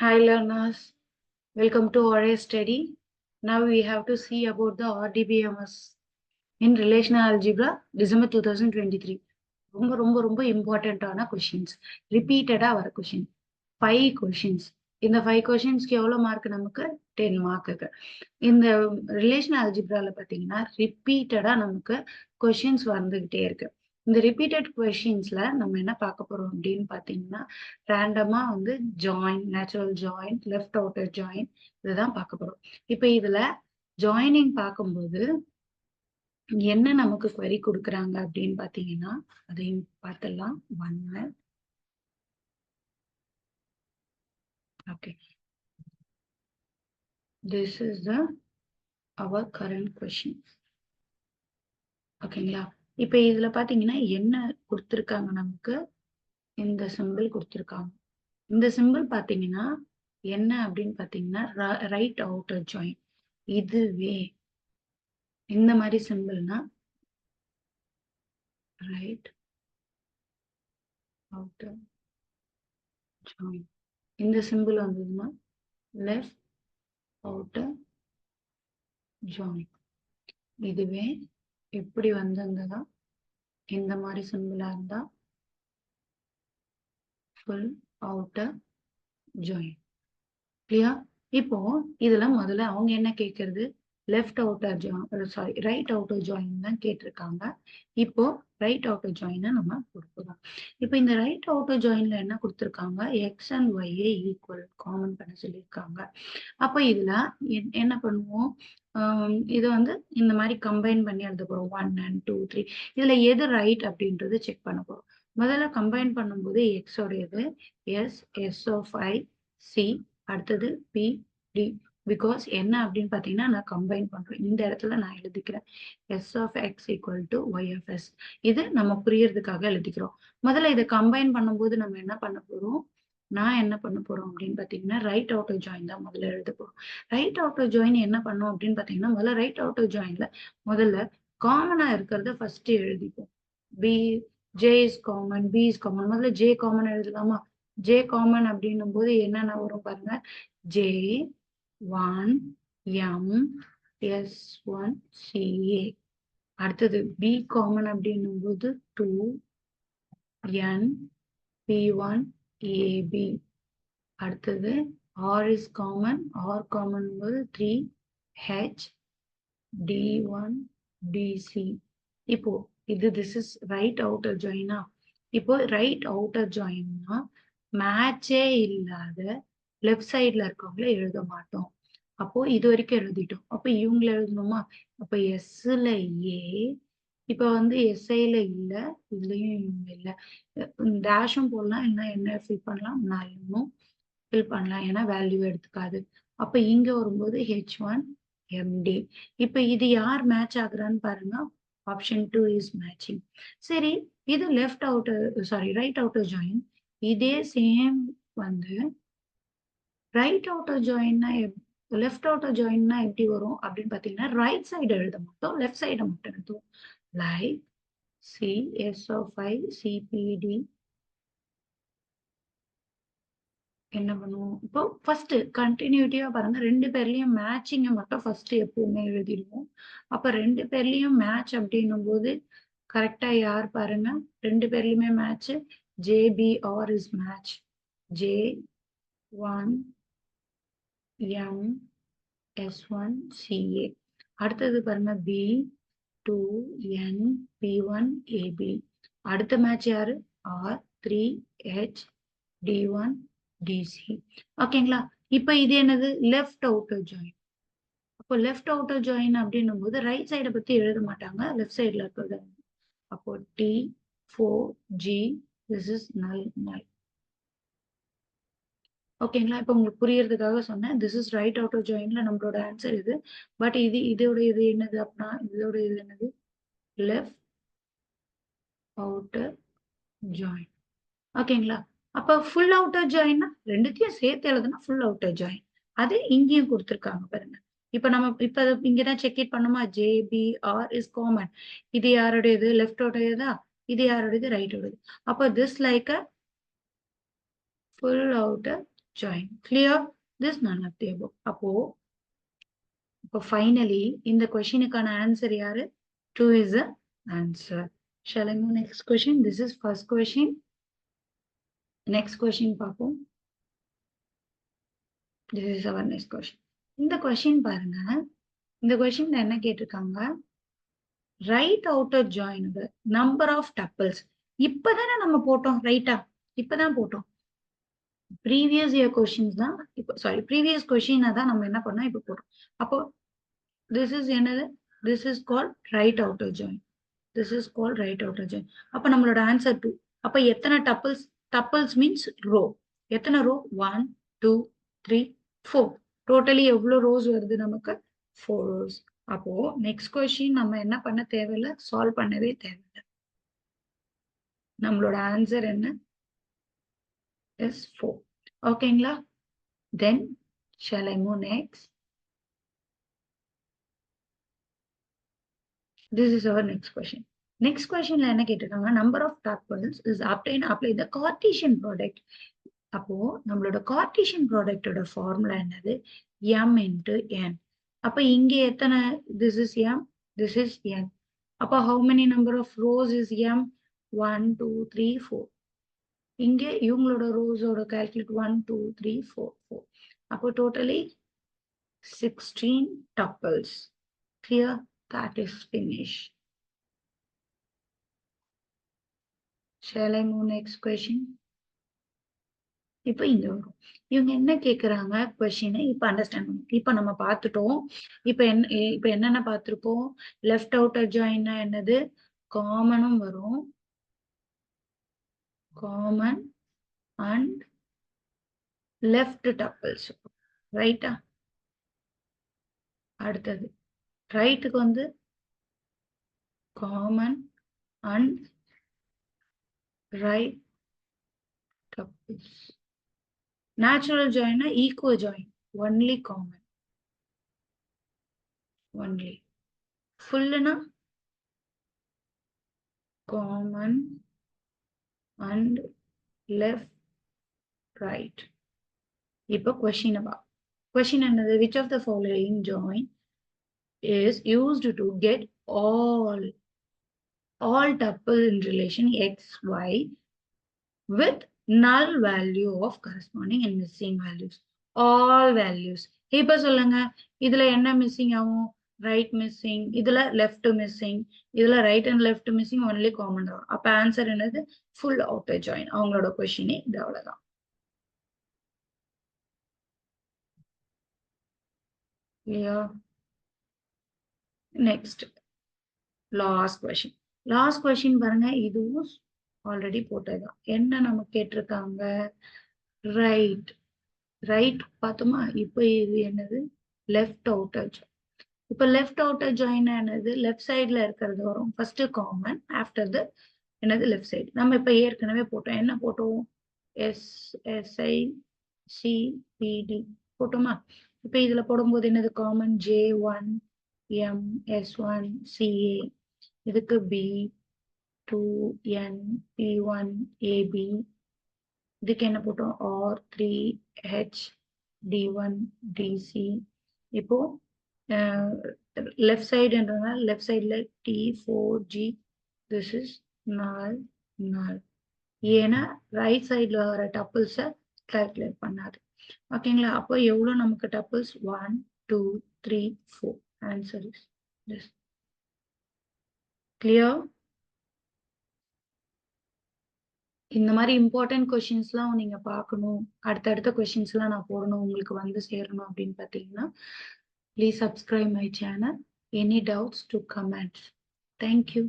Hi learners, welcome to our study. Now we have to see about the RDBMS in relational algebra December 2023. ரொம்ப இம்பார்ட்டன்டான questions ரிப்பீட்டடா வர question 5 questions. இந்த 5 கொஷின்ஸ்க்கு எவ்வளவு mark? நமக்கு 10 மார்க்குக்கு. இந்த ரிலேஷனல் அல்ஜிப்ரால பாத்தீங்கன்னா ரிப்பீட்டடா நமக்கு கொஷின்ஸ் வந்துகிட்டே இருக்கு. இந்த ரிப்பீட்டட் கொஷின்ஸ்ல நம்ம என்ன பார்க்க போறோம் அப்படின்னு பாத்தீங்கன்னா, ரேண்டமா வந்து join, natural join, left outer join இதுதான் பார்க்க போறோம். இப்ப இதுல ஜாயினிங் பார்க்கும்போது என்ன நமக்கு query கொடுக்குறாங்க அப்படின்னு பாத்தீங்கன்னா, அதையும் பார்த்துடலாம். 1 okay, this is the our current question. ஓகேங்களா? இப்ப இதுல பாத்தீங்கன்னா என்ன கொடுத்துருக்காங்க? நமக்கு இந்த சிம்பிள் கொடுத்துருக்காங்க. இந்த சிம்பிள் பாத்தீங்கன்னா என்ன அப்படின்னு பாத்தீங்கன்னா ரைட் அவுட்டர் ஜாயின். இதுவே இந்த மாதிரி சிம்பிள்னா ரைட் அவுட்டர் ஜாயின். இந்த சிம்பிள் வந்ததுன்னா லெஃப்ட் அவுட்டர் ஜாயின். இதுவே எப்படி வந்திருந்ததா இந்த மாதிரி சிம்பிளா இருந்தா ஃபுல் அவுட்டர் ஜாயின். கிளியர்? இப்போ இதுல முதல்ல அவங்க என்ன கேட்கறது? Left outer join, right outer join தான் கேட்டிருக்காங்க. இப்போ ரைட் அவுட்டர் ஜாயினை நம்ம கொடுக்குறோம். இப்போ இந்த ரைட் அவுட்டர் ஜாயின்ல என்ன கொடுத்துருக்காங்க? எக்ஸ் அண்ட் ஒய்யை ஈக்குவல் காமன் பண்ண சொல்லியிருக்காங்க. அப்போ இதுல என்ன பண்ணுவோம்? இது வந்து இந்த மாதிரி கம்பைன் பண்ணி எழுத போறோம். 1 and 2 3. இதுல எது ரைட் அப்படின்றது செக் பண்ண போறோம். முதல்ல கம்பைன் பண்ணும்போது எக்ஸ் உடையது எஸ் ஆஃப் ஐ சி, அடுத்தது பி டி. பிகாஸ் என்ன அப்படின்னு பாத்தீங்கன்னா நான் கம்பைன் பண்றேன். இந்த இடத்துல நான் எழுதிக்கிறேன் S of X equal to Y of S. இது நம்ம புரியறதுக்காக எழுதிக்கிறோம். முதல்ல இதை கம்பைன் பண்ணும்போது நம்ம என்ன பண்ண போறோம்? நான் என்ன பண்ண போறோம் அப்படின்னு பாத்தீங்கன்னா ரைட் அவுட்டர் ஜாயின் தான் முதல்ல எழுத போறோம். ரைட் அவுட்டர் ஜாயின் என்ன பண்ணோம் அப்படின்னு பாத்தீங்கன்னா, முதல்ல ரைட் அவுட்டர் ஜாயின்ல முதல்ல காமனா இருக்கிறத ஃபர்ஸ்ட் எழுதிப்போம். B J is common, B is common. முதல்ல ஜே காமன் எழுதலாமா? ஜே காமன் அப்படின்னும் போது என்னென்ன வரும் பாருங்க. J 1 M S 1 CA. அடுத்தது பி காமன் அப்படின்னும் போது 2 என் பி 1 ஏபி. அடுத்தது R is common, R common போது 3 ஹெச் டி 1 டிசி. இப்போ இது திஸ் இஸ் ரைட் அவுட்டர் ஜாயினா? இப்போ ரைட் அவுட்டர் ஜாயின்னா மேட்சே இல்லாத லெஃப்ட் சைட்ல இருக்கவங்கள எழுத மாட்டோம். அப்போ இது வரைக்கும் எழுதிட்டோம். அப்போ இவங்களை எழுதணுமா? அப்ப எஸ்ல ஏ, இப்ப வந்து எஸ்ஐல இல்ல, இதுலயும் இவங்க இல்ல. டேஷும் போடலாம், இல்லைன்னா என்ன ஃபில் பண்ணலாம்? நல்லும் ஃபில் பண்ணலாம், ஏன்னா வேல்யூ எடுத்துக்காது. அப்ப இங்க வரும்போது H1 MD. இப்ப இது யார் மேட்ச் ஆகுறான்னு பாருங்க. Option 2 is matching. சரி, இது left outer right outer join. இதே சேம் வந்து ரைட் அவுட்டர் ஜாயின்னா லெஃப்ட் அவுட்டர் ஜாயின்னா எப்படி வரும் அப்படின்னு பாத்தீங்கன்னா, ரைட் சைடு எழுத மாட்டோம், லெஃப்ட் சைடை மட்டும் எழுதுவோம். Like C S of I சிபிடி. என்ன பண்ணுவோம்? இப்போ ஃபர்ஸ்ட் கண்டினியூட்டிவா பாருங்க. 2 பேர்லயும் மேட்சிங்கை மட்டும் ஃபர்ஸ்ட் எப்பவுமே எழுதிடுவோம். அப்ப 2 பேர்லயும் மேட்ச் அப்படின்னும் போது கரெக்டா யார் பாருங்க? 2 பேர்லயுமே match. JBR is match. J1 M S1 CA. அடுத்தது பாருங்க B2 N P1 AB. அடுத்த மேட்ச் யாரு? R3 H D1 DC. ஓகேங்களா? இப்ப இது என்னது? Left outer join. அப்போ லெஃப்ட் அவுட்டர் ஜாயின் அப்படின்னும் போது ரைட் சைடை பத்தி எழுத மாட்டாங்க, லெஃப்ட் சைட்ல இருக்கிறது. அப்போ T4G, திஸ் இஸ் நல் நல். ஓகேங்களா? இப்போ உங்களுக்கு புரியறதுக்காக சொன்னேன். திஸ் இஸ் ரைட் அவுட்டர் ஜாயின்ல நம்மளோட ஆன்சர் இது. பட் இதோட இது என்னது அப்படின்னா, இதோட இது என்னது? Left outer join. ஓகேங்களா? அப்ப ஃபுல் அவுட்டர் ஜாயின்னா ரெண்டுத்தையும் சேர்த்து எழுதுனா ஃபுல் அவுட்டர் ஜாயின். அது இங்கேயும் கொடுத்துருக்காங்க பாருங்க. இப்ப நம்ம இங்கதான் செக் இட் பண்ணுமா? JBR is common. இது யாருடையது? லெஃப்ட் உடையதா? இது யாருடையது? ரைட் உடையது. அப்ப this like a full outer join. Clear? This none of the above. அப்போ finally இந்த questionக்கான answer யாரு? 2 is the answer. Shall I move next question? This is first question. Next question பார்ப்போம். This is our next question. இந்த question பாருங்க. இந்த questionல என்ன கேட்டிருக்காங்க? Right outer join the number of tuples. இப்பதானே நம்ம போட்டோம் ரைட்டா? இப்பதான் போட்டோம். ப்ரீவியஸ் இயர் கொஸ்டின்ஸ் தான் இப்போ ப்ரீவியஸ் கொஸ்டினை தான் நம்ம என்ன பண்ணோம் இப்போ போட்டோம். அப்போ this is என்னது? This is called right outer join. This is called right outer join. அப்போ நம்மளோட ஆன்சர் 2. அப்போ எத்தனை டப்பிள்ஸ்? Tuples means row. எத்தனை ரோ? 1 2 3 4. டோட்டலி எவ்வளோ ரோஸ் வருது நமக்கு? 4 ரோஸ். அப்போ நெக்ஸ்ட் கொஸ்டின் நம்ம என்ன பண்ண தேவையில்லை, சால்வ் பண்ணவே தேவையில்லை. நம்மளோட ஆன்சர் என்ன? is 4. ஓகேங்களா? Then shall I move next? This is our next question. Next questionல என்ன கேட்டிருக்காங்க? Number of tuples is obtained apply the Cartesian product. அப்போ நம்மளோட Cartesian productோட ஃபார்முலா என்னது? m into n. அப்ப இங்க எத்தனை? This is m, this is n. அப்ப how many number of rows is m? 1 2 3 4. இங்க இவங்களோட ரோஸோட கால்குலேட் 1 2 3 4 4. அப்போ totally 16 tuples. Clear? That is finished. Shall I move next question? இப்போ இங்க வரும். இவங்க என்ன கேக்குறாங்க கொஸ்டின் இப்ப அண்டர்ஸ்டாண்ட் பண்ணும். இப்ப நம்ம பார்த்துட்டோம். இப்ப என்னென்ன பார்த்திருக்கோம்? லெஃப்ட் அவுட்டர் ஜாயின்னா என்னது? காமனும் வரும், காமன் அண்ட் லெஃப்ட் டப்பிள்ஸ். ரைட்டா? அடுத்தது ரைட்டுக்கு வந்து common and right tuples. Natural join na equal join, only common, only. Full na common and left right. இப்போ question about question another, which of the following join is used to get all tuple in relation x y with null value of corresponding and missing values? All values. இப்ப சொல்லுங்க, இதுல என்ன missing ஆகும்? Right missing, இதுல left missing, இதுல right and left missing, only common வரும். அப்ப answer என்னது? Full outer join. அவங்களோட கொஸ்டினே இது. அவ்வளவுதான். Next last question. Last question பாருங்க, இதுவும் ஆல்ரெடி போட்டதுதான். என்ன நம்ம கேட்டிருக்காங்க? ரைட் பார்த்தோமா? இப்ப இது என்னது? Left outer join. இப்ப லெஃப்ட் அவுட்டர் ஜாயின் என்னது? லெஃப்ட் சைட்ல இருக்கிறது வரும். ஃபர்ஸ்ட் காமன், ஆஃப்டர் த என்னது? Left side. நம்ம இப்ப ஏற்கனவே போட்டோம். என்ன போட்டோம்? SSICPD போட்டோமா? இப்ப இதுல போடும்போது என்னது? Common J1 M S1 CA, இதுக்கு B2 N P1 AB, இதுக்கு என்ன போட்டோம்? R3 H D1 DC. இப்போ லெஃப்ட் சைடுன்றதுனால லெஃப்ட் சைட்ல T4G, this is null. ஏன்னா ரைட் சைட்ல வர டப்பிள்ஸை கால்குலேட் பண்ணாது. ஓகேங்களா? அப்போ எவ்வளவு நமக்கு tuples? 1 2 3 4. Answer is this. Clear? இந்த மாதிரி இம்பார்ட்டன்ட் கொஸ்டின்ஸ்லாம் நீங்க பார்க்கணும், அடுத்தடுத்த கொஸ்டின்ஸ்லாம் நான் போடணும், உங்களுக்கு வந்து சேரணும் அப்படின்னு பார்த்தீங்கன்னா, please subscribe my channel. Any doubts to comment. Thank you.